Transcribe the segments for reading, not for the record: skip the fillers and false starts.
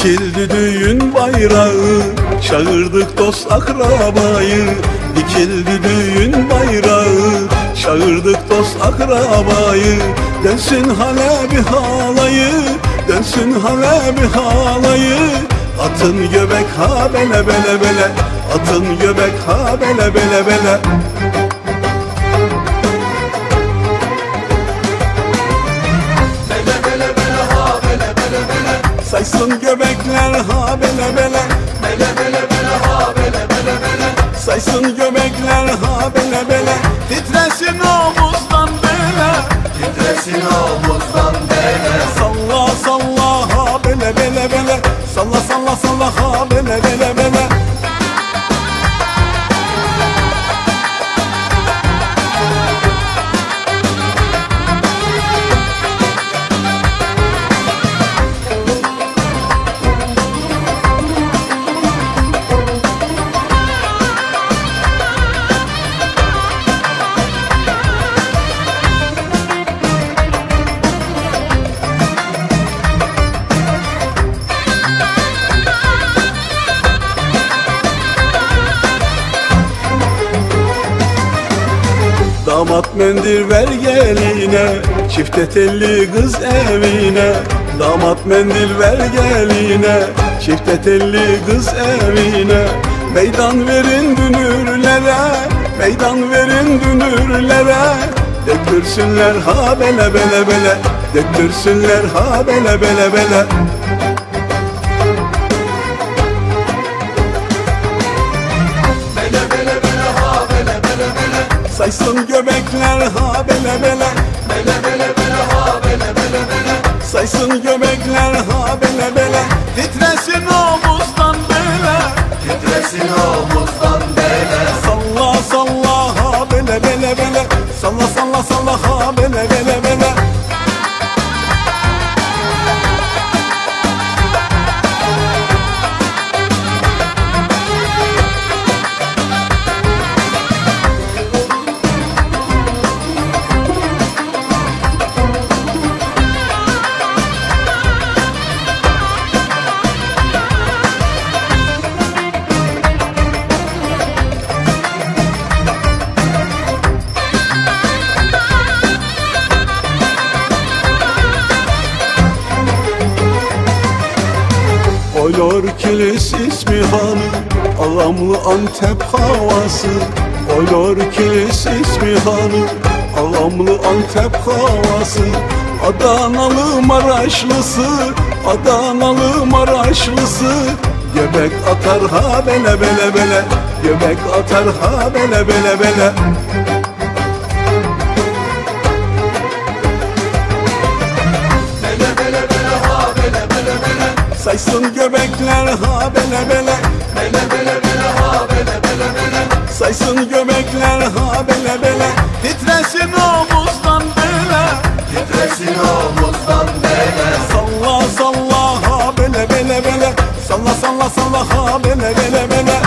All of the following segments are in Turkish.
Dikildi düğün bayrağı, çağırdık dost akrabayı. Dikildi düğün bayrağı, çağırdık dost akrabayı. Dönsün hale bir halayı, dönsün hale bir halayı. Atın göbek ha bele bele bele, atın göbek ha bele bele bele. Saysın göbekler ha bele bele, bele bele bele ha bele bele bele. Saysın göbekler ha bele bele, titresin omuzdan bele, titresin omuzdan bele. Salla salla ha bele bele bele, salla salla salla ha bele bele bele. Damat mendil ver geline, çifte telli kız evine. Damat mendil ver geline, çifte telli kız evine. Meydan verin dünürlere, meydan verin dünürlere. Döktürsünler ha bele bele bele, döktürsünler ha bele bele bele. Saysın göbekler ha bele bele, bele bele bele ha bele bele bele. Saysın göbekler ha bele bele, titresin omuzdan bele, titresin omuzdan bele. Salla salla ha bele bele bele, salla salla salla ha bele bele bele. Oylor kilis ismi hanı, ağamlı Antep havası. Oylor kilis ismi hanı, ağamlı Antep havası. Adanalı Maraşlısı, Adanalı Maraşlısı. Göbek atar ha bele bele bele, göbek atar ha bele bele bele. Saysın göbekler ha bele bele, bele bele bele ha bele bele bele. Saysın göbekler ha bele bele, titresin omuzdan bele, titresin omuzdan bele. Salla salla ha bele bele bele, salla salla salla ha bele bele bele.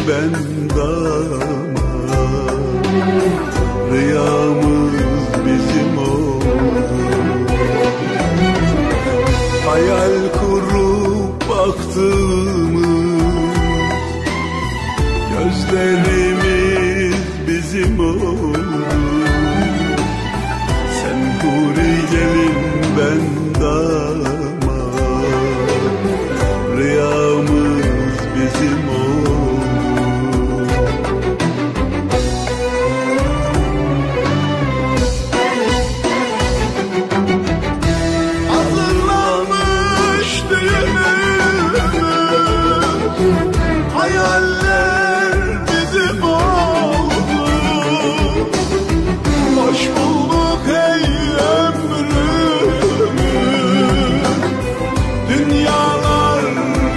ben dama, rüyamız bizim oldu. Hayal kurup baktığımız gözlerimiz bizim oldu. Sen huri gelin ben dama, rüyamız bizim oldu. Hazırlanmış düğünümüz, hayaller bizim oldu. Hoş bulduk ey ömrümüz, dünyalar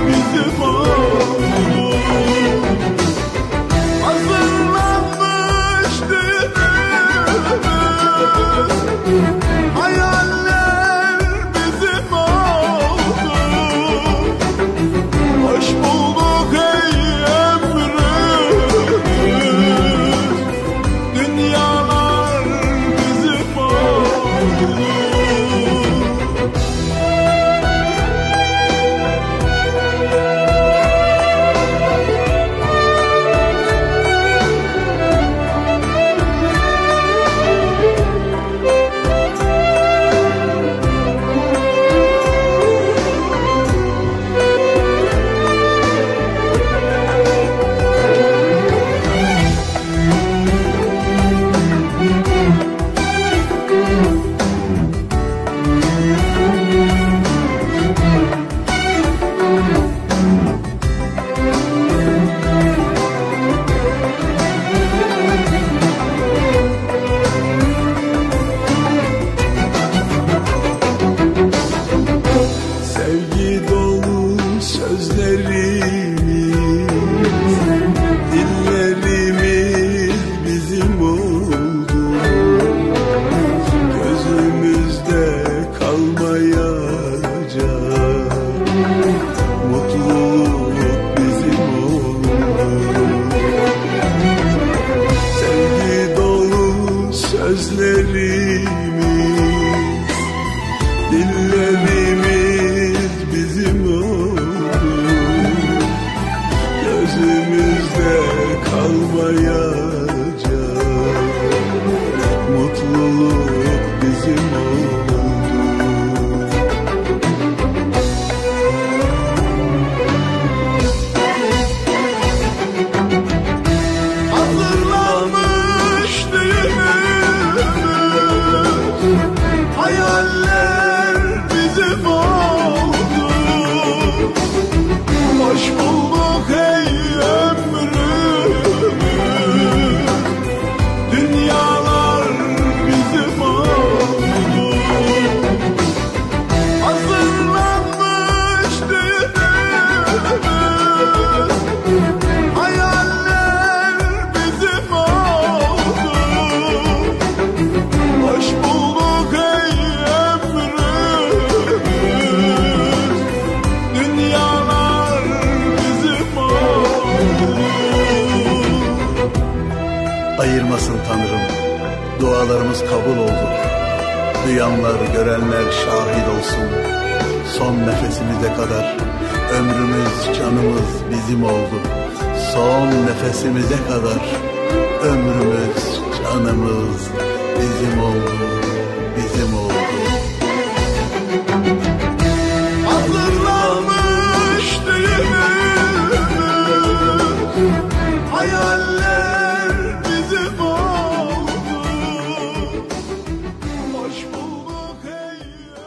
bizim oldu. Hazırlanmış düğünümüz, hayaller bizim oldu. Hoş bulduk ey ömrümüz, dünyalar bizim oldu. Sevgi dolu sözlerimiz, dillerimiz bizim oldu. Gözümüzde kalmayacak mutluluk bizim oldu. Sevgi dolu sözlerimiz, dillerimiz bizim oldu. Gözümüzde kalmayacak mutluluk bizim oldu. Hazırlanmış düğünümüz, hayaller bizim oldu. Hoş bulduk ey ömrümüz, dünyalar bizim oldu. Hazırlanmış düğünümüz, hayaller bizim oldu. Hoş bulduk ey ömrümüz, dünyalar bizim oldu. Ayırmasın Tanrım, dualarımız kabul oldu. Duyanlar, görenler şahit olsun. Son nefesimize kadar ömrümüz, canımız bizim oldu. Son nefesimize kadar ömrümüz, canımız bizim oldu, bizim oldu.